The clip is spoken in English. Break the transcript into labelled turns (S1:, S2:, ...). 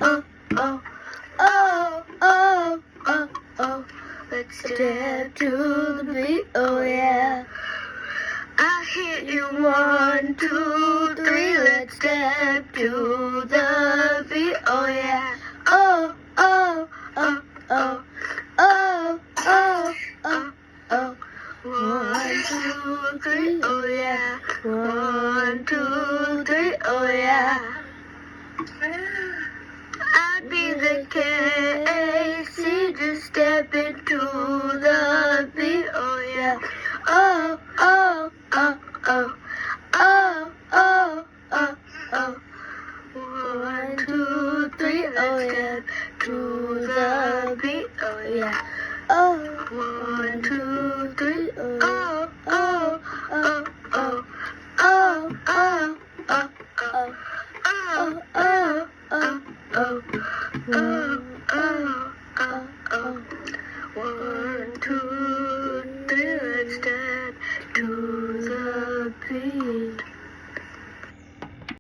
S1: oh, oh, oh, oh, oh, oh. Let's step to the beat, oh yeah. I hit you 1, 2, 3. Let's step to the beat, oh yeah. Oh, oh, oh, oh, oh, oh, oh, oh. 1, 2, 3, oh yeah. 1, 2, 3, oh yeah. I'd be the KAC, just step into the beat, oh yeah. Oh, oh, oh, oh, oh, oh, oh, oh. 1, 2, 3, oh yeah. To the beat, oh yeah. Oh, 1, 2, 3, oh, oh, oh, oh, oh, oh, oh, oh, oh, oh, oh, oh, oh, oh, oh, oh. 1, 2, 3, let's step to the beat.